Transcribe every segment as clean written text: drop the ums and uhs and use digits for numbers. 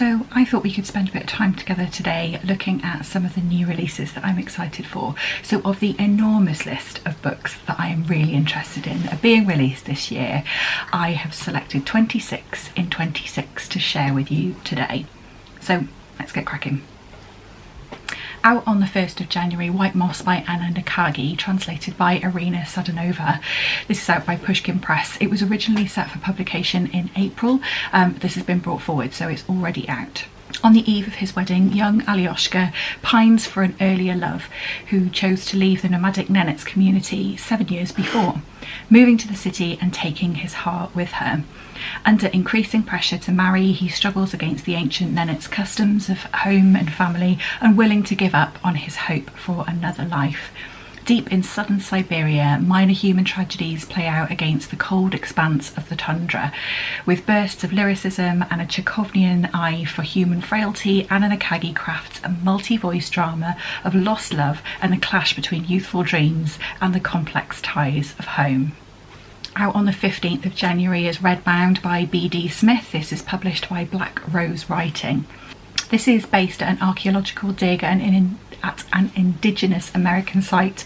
So I thought we could spend a bit of time together today looking at some of the new releases that I'm excited for. So of the enormous list of books that I am really interested in are being released this year, I have selected 26 in 26 to share with you today. So let's get cracking. Out on the 1st of January, White Moss by Anna Nerkagi, translated by Irina Sadanova. This is out by Pushkin Press. It was originally set for publication in April, but this has been brought forward, so it's already out. On the eve of his wedding, young Alyoshka pines for an earlier love who chose to leave the nomadic Nenets community 7 years before, moving to the city and taking his heart with her. Under increasing pressure to marry, he struggles against the ancient Nenets customs of home and family, unwilling to give up on his hope for another life. Deep in southern Siberia, minor human tragedies play out against the cold expanse of the tundra. With bursts of lyricism and a Chekhovian eye for human frailty, Anna Nerkagi crafts a multi-voice drama of lost love and the clash between youthful dreams and the complex ties of home. Out on the 15th of January is Mound by B.D. Smith. This is published by Black Rose Writing. This is based at an archaeological dig at an Indigenous American site.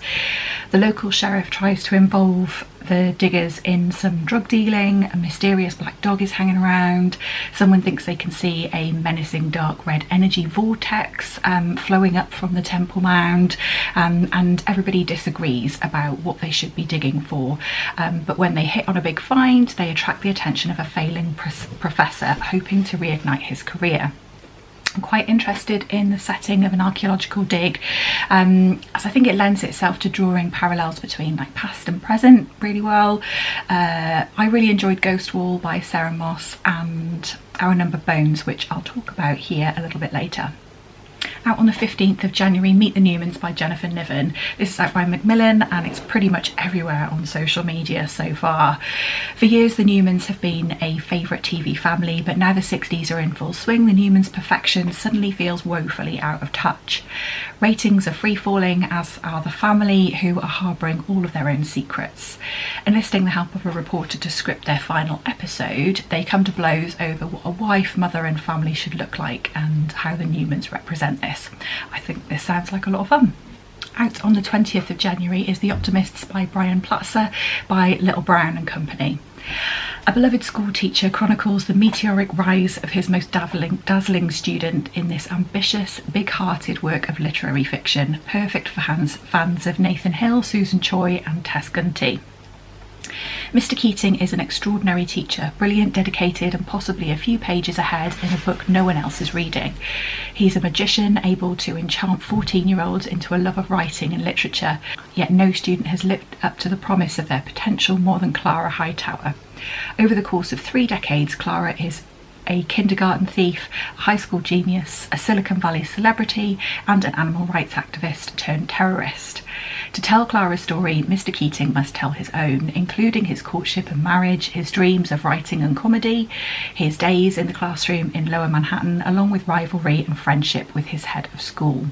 The local sheriff tries to involve the diggers in some drug dealing. A mysterious black dog is hanging around. Someone thinks they can see a menacing dark red energy vortex flowing up from the temple mound, and everybody disagrees about what they should be digging for. But when they hit on a big find, they attract the attention of a failing professor hoping to reignite his career. I'm quite interested in the setting of an archaeological dig, as I think it lends itself to drawing parallels between like past and present really well. I really enjoyed Ghost Wall by Sarah Moss and Our Number Bones, which I'll talk about here a little bit later. Out on the 15th of January, Meet the Newmans by Jennifer Niven. This is out by Macmillan and it's pretty much everywhere on social media so far. For years the Newmans have been a favourite TV family, but now the 60s are in full swing, the Newmans' perfection suddenly feels woefully out of touch. Ratings are free-falling, as are the family, who are harbouring all of their own secrets. Enlisting the help of a reporter to script their final episode, they come to blows over what a wife, mother and family should look like and how the Newmans represent this. I think this sounds like a lot of fun. Out on the 20th of January is The Optimists by Brian Platzer by Little Brown and Company. A beloved school teacher chronicles the meteoric rise of his most dazzling student in this ambitious, big-hearted work of literary fiction, perfect for fans of Nathan Hill, Susan Choi and Tess Gunty. Mr. Keating is an extraordinary teacher, brilliant, dedicated and possibly a few pages ahead in a book no one else is reading. He's a magician able to enchant 14-year-olds into a love of writing and literature, yet no student has lived up to the promise of their potential more than Clara Hightower. Over the course of 3 decades, Clara is a kindergarten thief, a high school genius, a Silicon Valley celebrity and an animal rights activist turned terrorist. To tell Clara's story, Mr. Keating must tell his own, including his courtship and marriage, his dreams of writing and comedy, his days in the classroom in Lower Manhattan, along with rivalry and friendship with his head of school,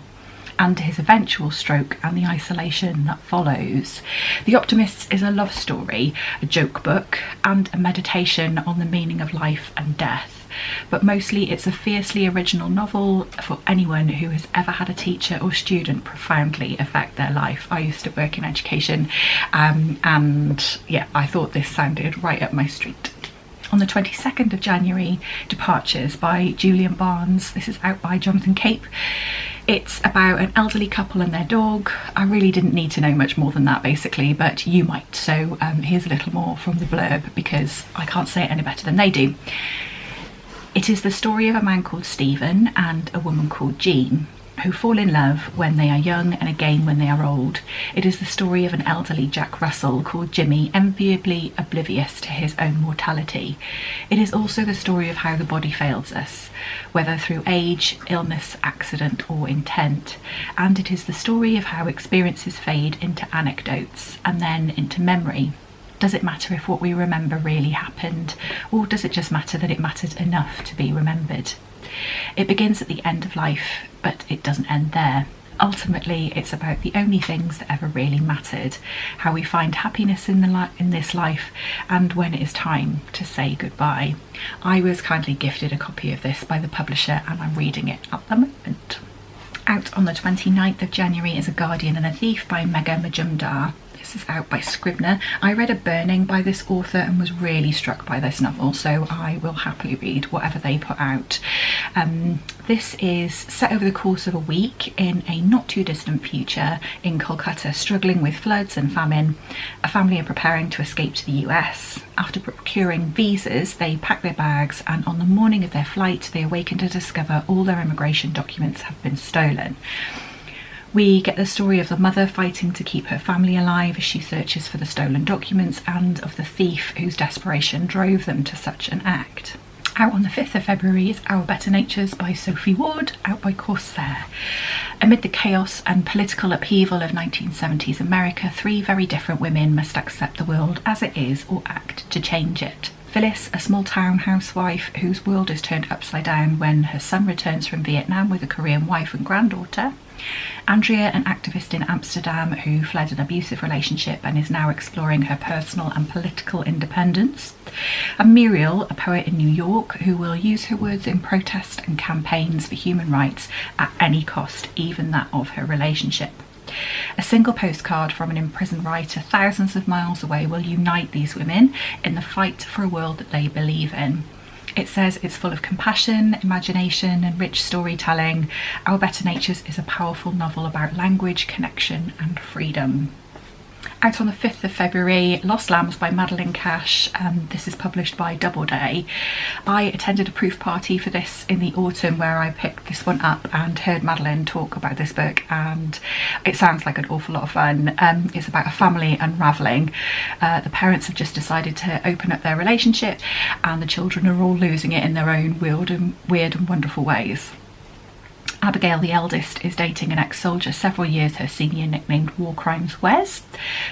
and his eventual stroke and the isolation that follows. The Optimists is a love story, a joke book, and a meditation on the meaning of life and death. But mostly it's a fiercely original novel for anyone who has ever had a teacher or student profoundly affect their life. I used to work in education, and yeah, I thought this sounded right up my street. On the 22nd of January, Departures by Julian Barnes. This is out by Jonathan Cape. It's about an elderly couple and their dog. I really didn't need to know much more than that basically, but you might. So here's a little more from the blurb because I can't say it any better than they do. It is the story of a man called Stephen and a woman called Jean, who fall in love when they are young and again when they are old. It is the story of an elderly Jack Russell called Jimmy, enviably oblivious to his own mortality. It is also the story of how the body fails us, whether through age, illness, accident or intent. And it is the story of how experiences fade into anecdotes and then into memory. Does it matter if what we remember really happened, or does it just matter that it mattered enough to be remembered? It begins at the end of life, but it doesn't end there. Ultimately, it's about the only things that ever really mattered, how we find happiness in this life, and when it is time to say goodbye. I was kindly gifted a copy of this by the publisher and I'm reading it at the moment. Out on the 29th of January is A Guardian and a Thief by Megha Majumdar. This is out by Scribner. I read A Burning by this author and was really struck by this novel, so I will happily read whatever they put out. This is set over the course of a week in a not too distant future in Kolkata, struggling with floods and famine. A family are preparing to escape to the US. After procuring visas, they pack their bags, and on the morning of their flight, they awaken to discover all their immigration documents have been stolen. We get the story of the mother fighting to keep her family alive as she searches for the stolen documents, and of the thief whose desperation drove them to such an act. Out on the 5th of February is Our Better Natures by Sophie Ward, out by Corsair. Amid the chaos and political upheaval of 1970s America, 3 very different women must accept the world as it is or act to change it. Phyllis, a small town housewife whose world is turned upside down when her son returns from Vietnam with a Korean wife and granddaughter. Andrea, an activist in Amsterdam who fled an abusive relationship and is now exploring her personal and political independence. And Muriel, a poet in New York who will use her words in protest and campaigns for human rights at any cost, even that of her relationship. A single postcard from an imprisoned writer thousands of miles away will unite these women in the fight for a world that they believe in. It says it's full of compassion, imagination and rich storytelling. Our Better Natures is a powerful novel about language, connection and freedom. Out on the 5th of February, Lost Lambs by Madeline Cash. This is published by Doubleday. I attended a proof party for this in the autumn where I picked this one up and heard Madeline talk about this book, and it sounds like an awful lot of fun. It's about a family unravelling. The parents have just decided to open up their relationship and the children are all losing it in their own weird and wonderful ways. Abigail, the eldest, is dating an ex-soldier several years her senior, nicknamed War Crimes Wes.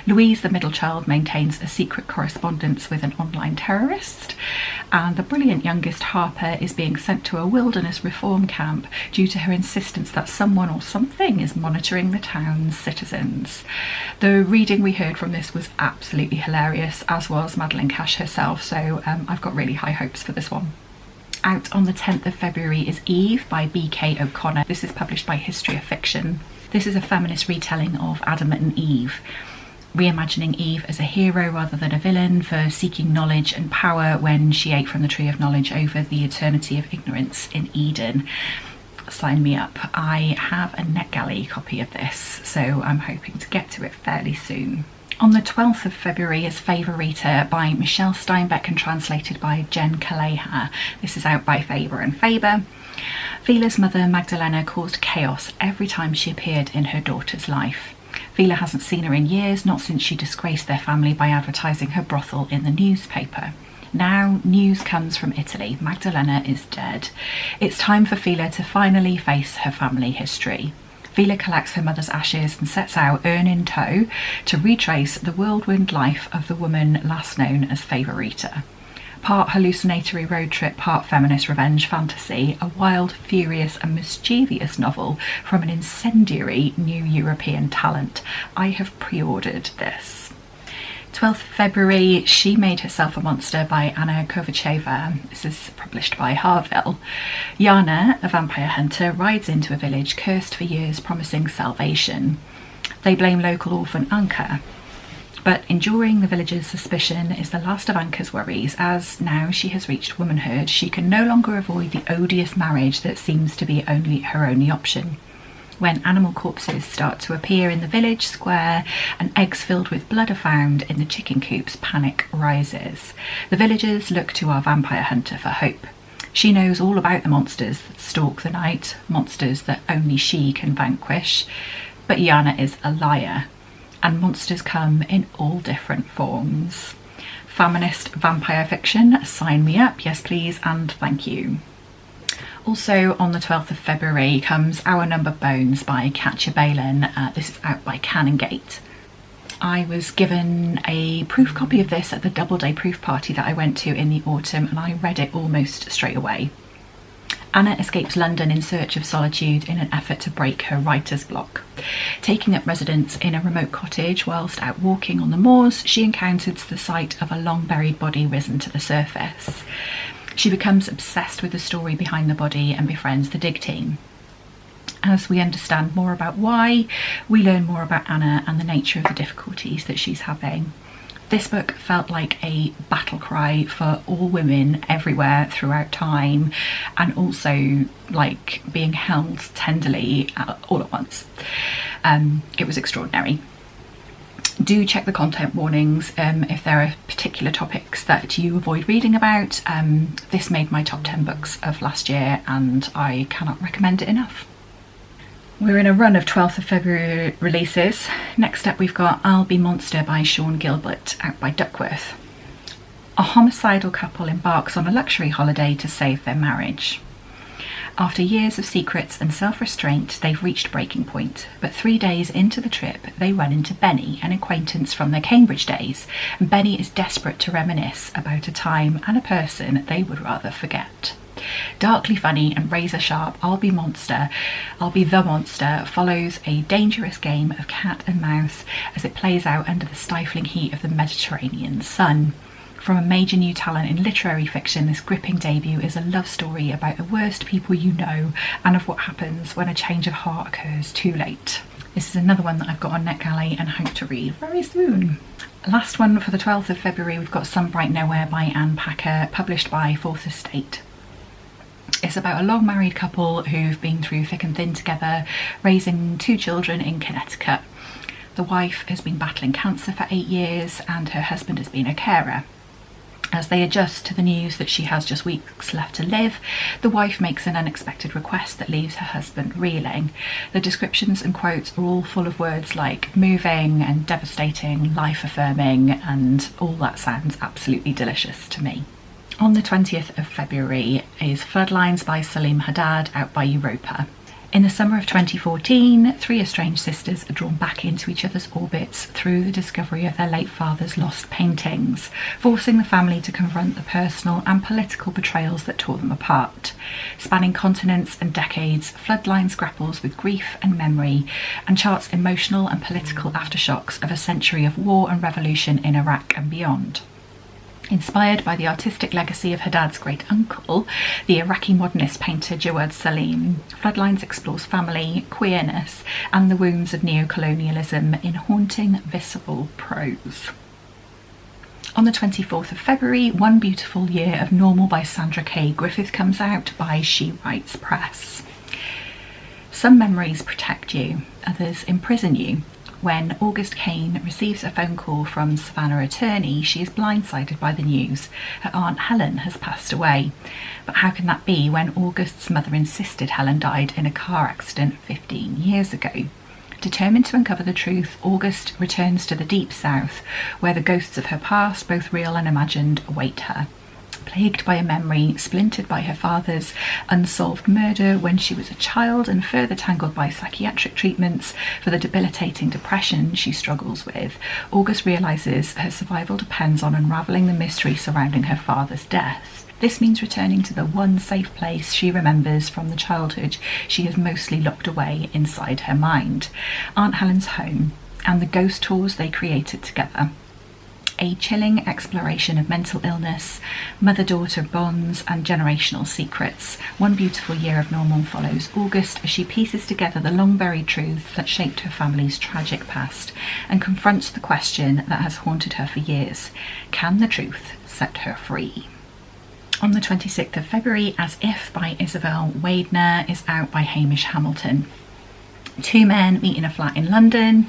Louise, the middle child, maintains a secret correspondence with an online terrorist. And the brilliant youngest, Harper, is being sent to a wilderness reform camp due to her insistence that someone or something is monitoring the town's citizens. The reading we heard from this was absolutely hilarious, as was Madeline Cash herself, so I've got really high hopes for this one. Out on the 10th of February is Eve by B.K. O'Connor. This is published by History of Fiction. This is a feminist retelling of Adam and Eve, reimagining Eve as a hero rather than a villain for seeking knowledge and power when she ate from the tree of knowledge over the eternity of ignorance in Eden. Sign me up. I have a NetGalley copy of this, so I'm hoping to get to it fairly soon. On the 12th of February is Favorita by Michelle Steinbeck and translated by Jen Calleja. This is out by Faber and Faber. Vila's mother, Magdalena, caused chaos every time she appeared in her daughter's life. Vila hasn't seen her in years, not since she disgraced their family by advertising her brothel in the newspaper. Now news comes from Italy. Magdalena is dead. It's time for Vila to finally face her family history. Vila collects her mother's ashes and sets out, urn in tow, to retrace the whirlwind life of the woman last known as Favorita. Part hallucinatory road trip, part feminist revenge fantasy, a wild, furious and mischievous novel from an incendiary new European talent. I have pre-ordered this. 12th February, She Made Herself a Monster by Anna Kovatcheva. This is published by Harville. Yana, a vampire hunter, rides into a village cursed for years, promising salvation. They blame local orphan Anka, but enduring the village's suspicion is the last of Anka's worries, as now she has reached womanhood, she can no longer avoid the odious marriage that seems to be her only option. When animal corpses start to appear in the village square and eggs filled with blood are found in the chicken coops, panic rises. The villagers look to our vampire hunter for hope. She knows all about the monsters that stalk the night, monsters that only she can vanquish. But Yana is a liar, and monsters come in all different forms. Feminist vampire fiction, sign me up, yes please and thank you. Also on the 12th of February comes Our Number Bones by Katya Balen. This is out by Canongate. I was given a proof copy of this at the Doubleday proof party that I went to in the autumn and I read it almost straight away. Anna escapes London in search of solitude in an effort to break her writer's block. Taking up residence in a remote cottage whilst out walking on the moors, she encounters the sight of a long-buried body risen to the surface. She becomes obsessed with the story behind the body and befriends the dig team. As we understand more about why, we learn more about Anna and the nature of the difficulties that she's having. This book felt like a battle cry for all women everywhere throughout time, and also like being held tenderly all at once. It was extraordinary. Do check the content warnings if there are particular topics that you avoid reading about. This made my top 10 books of last year and I cannot recommend it enough. We're in a run of 12th of February releases. Next up we've got I'll Be Monster by Sean Gilbert, out by Duckworth. A homicidal couple embarks on a luxury holiday to save their marriage. After years of secrets and self-restraint, they've reached breaking point, but 3 days into the trip they run into Benny, an acquaintance from their Cambridge days, and Benny is desperate to reminisce about a time and a person they would rather forget. Darkly funny and razor-sharp, I'll Be the Monster follows a dangerous game of cat and mouse as it plays out under the stifling heat of the Mediterranean sun. From a major new talent in literary fiction, this gripping debut is a love story about the worst people you know and of what happens when a change of heart occurs too late. This is another one that I've got on NetGalley and hope to read very soon. Last one for the 12th of February, we've got Some Bright Nowhere by Anne Packer, published by Fourth Estate. It's about a long married couple who've been through thick and thin together, raising 2 children in Connecticut. The wife has been battling cancer for 8 years and her husband has been a carer. As they adjust to the news that she has just weeks left to live, the wife makes an unexpected request that leaves her husband reeling. The descriptions and quotes are all full of words like moving and devastating, life-affirming, and all that sounds absolutely delicious to me. On the 20th of February is Floodlines by Saleem Hadad, out by Europa. In the summer of 2014, 3 estranged sisters are drawn back into each other's orbits through the discovery of their late father's lost paintings, forcing the family to confront the personal and political betrayals that tore them apart. Spanning continents and decades, Floodlines grapples with grief and memory and charts emotional and political aftershocks of a century of war and revolution in Iraq and beyond. Inspired by the artistic legacy of Hadad's great uncle, the Iraqi modernist painter Jawad Saleem, Floodlines explores family, queerness, and the wounds of neo-colonialism in haunting, visceral prose. On the 24th of February, One Beautiful Year of Normal by Sandra K. Griffith comes out by She Writes Press. Some memories protect you, others imprison you. When August Kane receives a phone call from Savannah Attorney, she is blindsided by the news. Her Aunt Helen has passed away. But how can that be when August's mother insisted Helen died in a car accident 15 years ago? Determined to uncover the truth, August returns to the Deep South, where the ghosts of her past, both real and imagined, await her. Plagued by a memory splintered by her father's unsolved murder when she was a child, and further tangled by psychiatric treatments for the debilitating depression she struggles with, August realises her survival depends on unravelling the mystery surrounding her father's death. This means returning to the one safe place she remembers from the childhood she has mostly locked away inside her mind, Aunt Helen's home, and the ghost tours they created together. A chilling exploration of mental illness, mother-daughter bonds, and generational secrets. One Beautiful Year of Normal follows August as she pieces together the long-buried truth that shaped her family's tragic past and confronts the question that has haunted her for years: can the truth set her free? On the 26th of February, As If by Isabel Waidner is out by Hamish Hamilton. 2 men meet in a flat in London.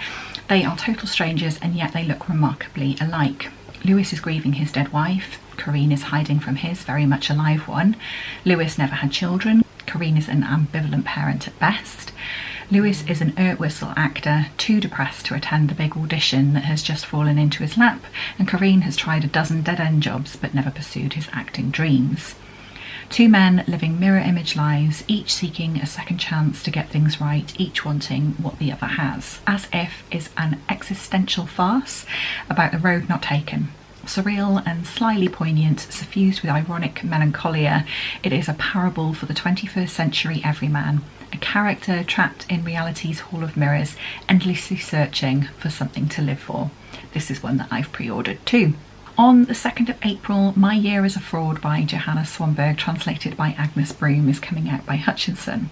They are total strangers and yet they look remarkably alike. Lewis is grieving his dead wife. Corinne is hiding from his very much alive one. Lewis never had children. Corinne is an ambivalent parent at best. Lewis is an whistle actor, too depressed to attend the big audition that has just fallen into his lap, and Corinne has tried a dozen dead-end jobs but never pursued his acting dreams. 2 men living mirror image lives, each seeking a second chance to get things right, each wanting what the other has. As If is an existential farce about the road not taken. Surreal and slyly poignant, suffused with ironic melancholia, it is a parable for the 21st century everyman, a character trapped in reality's hall of mirrors, endlessly searching for something to live for. This is one that I've pre-ordered too. On the 2nd of April, My Year is a Fraud by Johanna Swanberg, translated by Agnes Broome, is coming out by Hutchinson.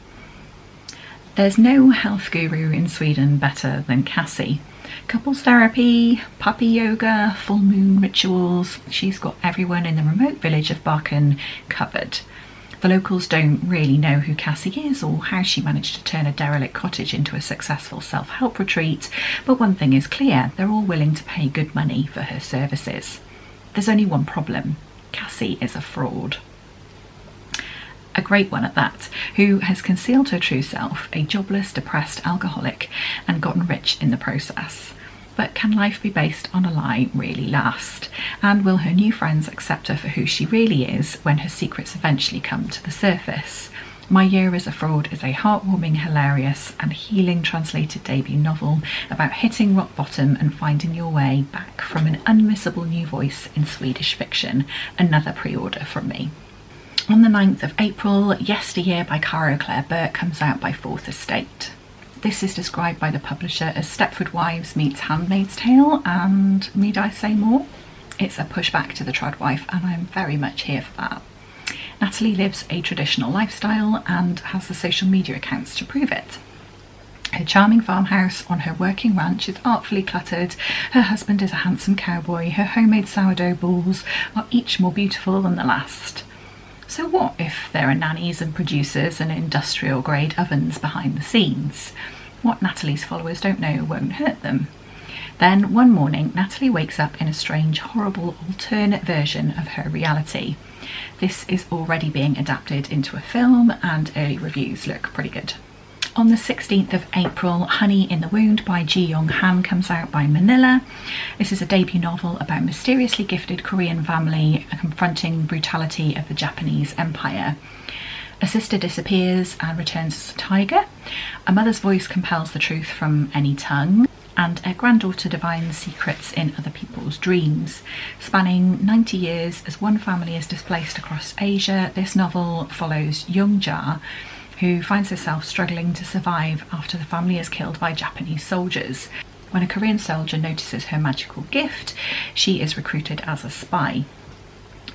There's no health guru in Sweden better than Cassie. Couples therapy, puppy yoga, full moon rituals. She's got everyone in the remote village of Balen covered. The locals don't really know who Cassie is or how she managed to turn a derelict cottage into a successful self-help retreat, but one thing is clear, they're all willing to pay good money for her services. There's only one problem: Cassie is a fraud. A great one at that, who has concealed her true self, a jobless, depressed alcoholic, and gotten rich in the process. But can life be based on a lie really last? And will her new friends accept her for who she really is when her secrets eventually come to the surface? My Year is a Fraud is a heartwarming, hilarious and healing translated debut novel about hitting rock bottom and finding your way back from an unmissable new voice in Swedish fiction. Another pre-order from me. On the 9th of April, Yesteryear by Caro Burke comes out by Fourth Estate. This is described by the publisher as Stepford Wives meets Handmaid's Tale, and need I say more? It's a pushback to the trad wife, and I'm very much here for that. Natalie lives a traditional lifestyle and has the social media accounts to prove it. Her charming farmhouse on her working ranch is artfully cluttered, her husband is a handsome cowboy, her homemade sourdough balls are each more beautiful than the last. So what if there are nannies and producers and industrial grade ovens behind the scenes? What Natalie's followers don't know won't hurt them. Then one morning, Natalie wakes up in a strange, horrible, alternate version of her reality. This is already being adapted into a film, and early reviews look pretty good. On the 16th of April, Honey in the Wound by Jiyoung comes out by Manila. This is a debut novel about a mysteriously gifted Korean family confronting brutality of the Japanese Empire. A sister disappears and returns as a tiger. A mother's voice compels the truth from any tongue. And a granddaughter divines secrets in other people's dreams. Spanning 90 years as one family is displaced across Asia, this novel follows Yesteryear, who finds herself struggling to survive after the family is killed by Japanese soldiers. When a Korean soldier notices her magical gift, she is recruited as a spy.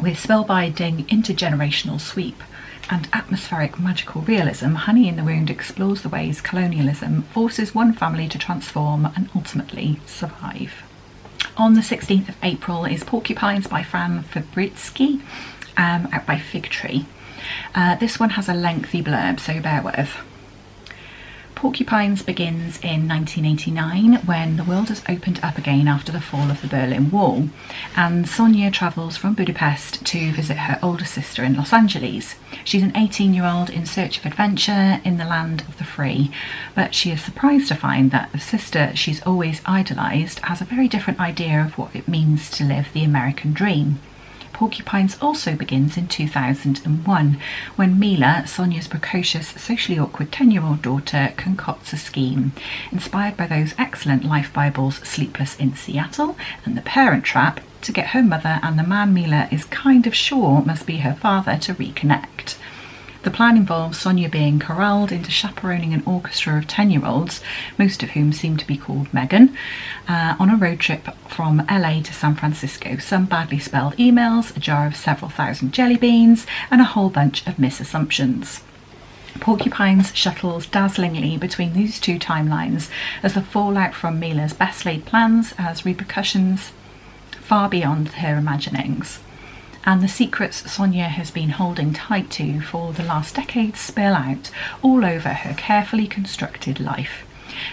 With spellbinding intergenerational sweep and atmospheric magical realism, Honey in the Wound explores the ways colonialism forces one family to transform and ultimately survive. On the 16th of April is Porcupines by Fran Fabritsky, out by Fig Tree. This one has a lengthy blurb, so bear with. Porcupines begins in 1989 when the world has opened up again after the fall of the Berlin Wall, and Sonia travels from Budapest to visit her older sister in Los Angeles. She's an 18-year-old in search of adventure in the land of the free, but she is surprised to find that the sister she's always idolised has a very different idea of what it means to live the American dream. Porcupines also begins in 2001, when Mila, Sonia's precocious, socially awkward 10-year-old daughter, concocts a scheme, inspired by those excellent life bibles Sleepless in Seattle and The Parent Trap, to get her mother and the man Mila is kind of sure must be her father to reconnect. The plan involves Sonia being corralled into chaperoning an orchestra of 10-year-olds, most of whom seem to be called Megan, on a road trip from LA to San Francisco. Some badly spelled emails, a jar of several thousand jelly beans, and a whole bunch of misassumptions. Porcupines shuttles dazzlingly between these two timelines as the fallout from Mila's best laid plans has repercussions far beyond her imaginings. And the secrets Sonia has been holding tight to for the last decade spill out all over her carefully constructed life.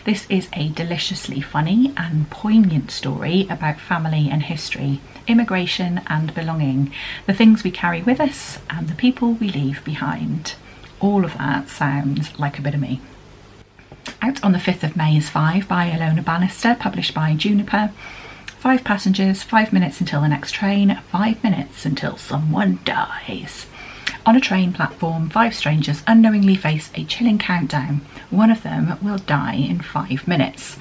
This is a deliciously funny and poignant story about family and history, immigration and belonging, the things we carry with us and the people we leave behind. All of that sounds like a bit of me. Out on the 5th of May is 5 by Ilona Bannister, published by Juniper. 5 passengers, 5 minutes until the next train, 5 minutes until someone dies. On a train platform, 5 strangers unknowingly face a chilling countdown. One of them will die in 5 minutes.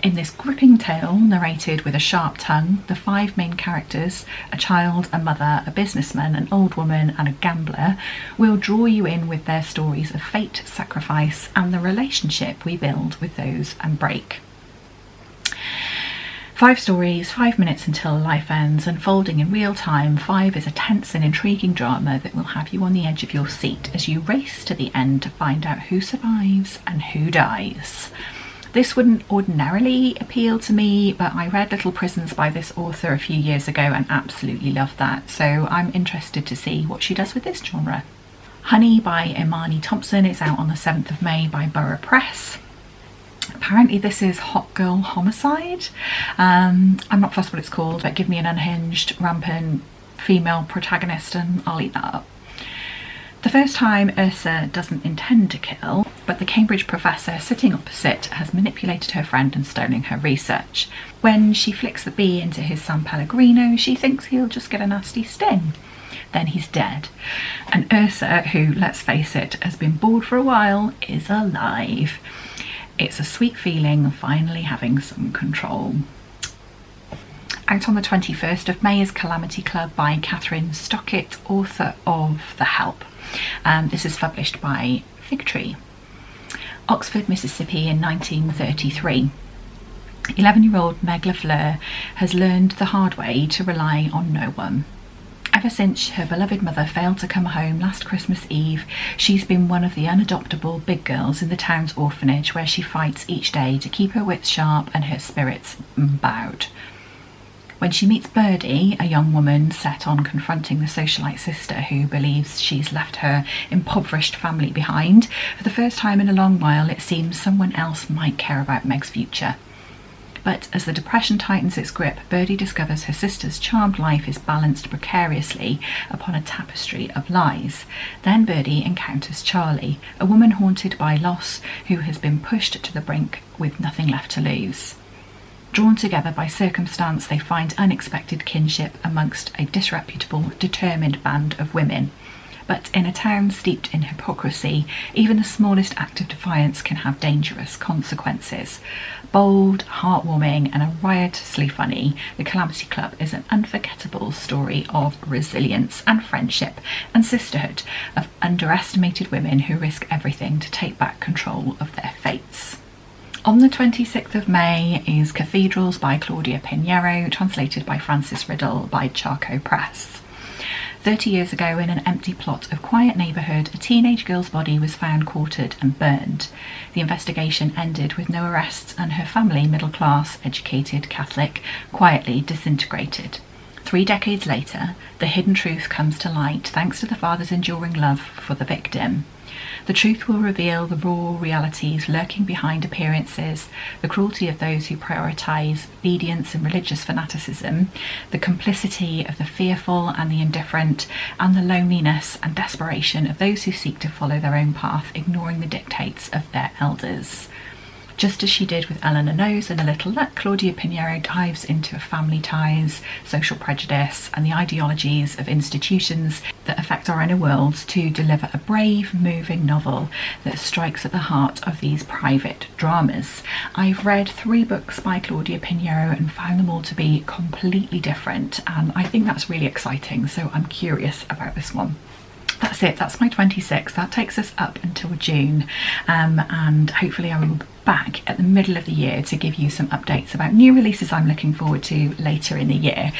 In this gripping tale, narrated with a sharp tongue, the 5 main characters, a child, a mother, a businessman, an old woman and a gambler, will draw you in with their stories of fate, sacrifice and the relationship we build with those and break. 5 stories, 5 minutes until life ends, unfolding in real time. 5 is a tense and intriguing drama that will have you on the edge of your seat as you race to the end to find out who survives and who dies. This wouldn't ordinarily appeal to me, but I read Little Prisons by this author a few years ago and absolutely loved that, so I'm interested to see what she does with this genre. Honey by Imani Thompson is out on the 7th of May by Borough Press. Apparently this is hot girl homicide. I'm not fussed what it's called, but give me an unhinged, rampant female protagonist and I'll eat that up. The first time Ursa doesn't intend to kill, but the Cambridge professor sitting opposite has manipulated her friend and stolen her research. When she flicks the bee into his San Pellegrino, she thinks he'll just get a nasty sting. Then he's dead. And Ursa, who, let's face it, has been bored for a while, is alive. It's a sweet feeling of finally having some control. Out on the 21st of May is Calamity Club by Catherine Stockett, author of The Help. This is published by Fig Tree. Oxford, Mississippi in 1933. 11-year-old Megha has learned the hard way to rely on no one. Ever since her beloved mother failed to come home last Christmas Eve, she's been one of the unadoptable big girls in the town's orphanage, where she fights each day to keep her wits sharp and her spirits bowed. When she meets Birdie, a young woman set on confronting the socialite sister who believes she's left her impoverished family behind, for the first time in a long while it seems someone else might care about Meg's future. But as the depression tightens its grip, Birdie discovers her sister's charmed life is balanced precariously upon a tapestry of lies. Then Birdie encounters Charlie, a woman haunted by loss who has been pushed to the brink with nothing left to lose. Drawn together by circumstance, they find unexpected kinship amongst a disreputable, determined band of women. But in a town steeped in hypocrisy, even the smallest act of defiance can have dangerous consequences. Bold, heartwarming and riotously funny, The Calamity Club is an unforgettable story of resilience and friendship and sisterhood of underestimated women who risk everything to take back control of their fates. On the 26th of May is Cathedrals by Claudia Pinheiro, translated by Frances Riddle by Charco Press. 30 years ago, in an empty plot of quiet neighbourhood, a teenage girl's body was found quartered and burned. The investigation ended with no arrests and her family, middle class, educated, Catholic, quietly disintegrated. 3 decades later, the hidden truth comes to light thanks to the father's enduring love for the victim. The truth will reveal the raw realities lurking behind appearances, the cruelty of those who prioritise obedience and religious fanaticism, the complicity of the fearful and the indifferent, and the loneliness and desperation of those who seek to follow their own path, ignoring the dictates of their elders. Just as she did with Eleanor Knows and A Little Luck, Claudia Pinheiro dives into family ties, social prejudice, and the ideologies of institutions that affect our inner worlds to deliver a brave, moving novel that strikes at the heart of these private dramas. I've read 3 books by Claudia Pinheiro and found them all to be completely different, and I think that's really exciting, so I'm curious about this one. That's it, that's my 26. That takes us up until June, and hopefully I will be back at the middle of the year to give you some updates about new releases I'm looking forward to later in the year.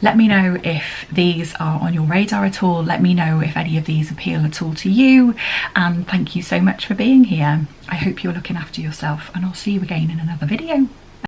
Let me know if these are on your radar at all. Let me know if any of these appeal at all to you, and thank you so much for being here. I hope you're looking after yourself, and I'll see you again in another video.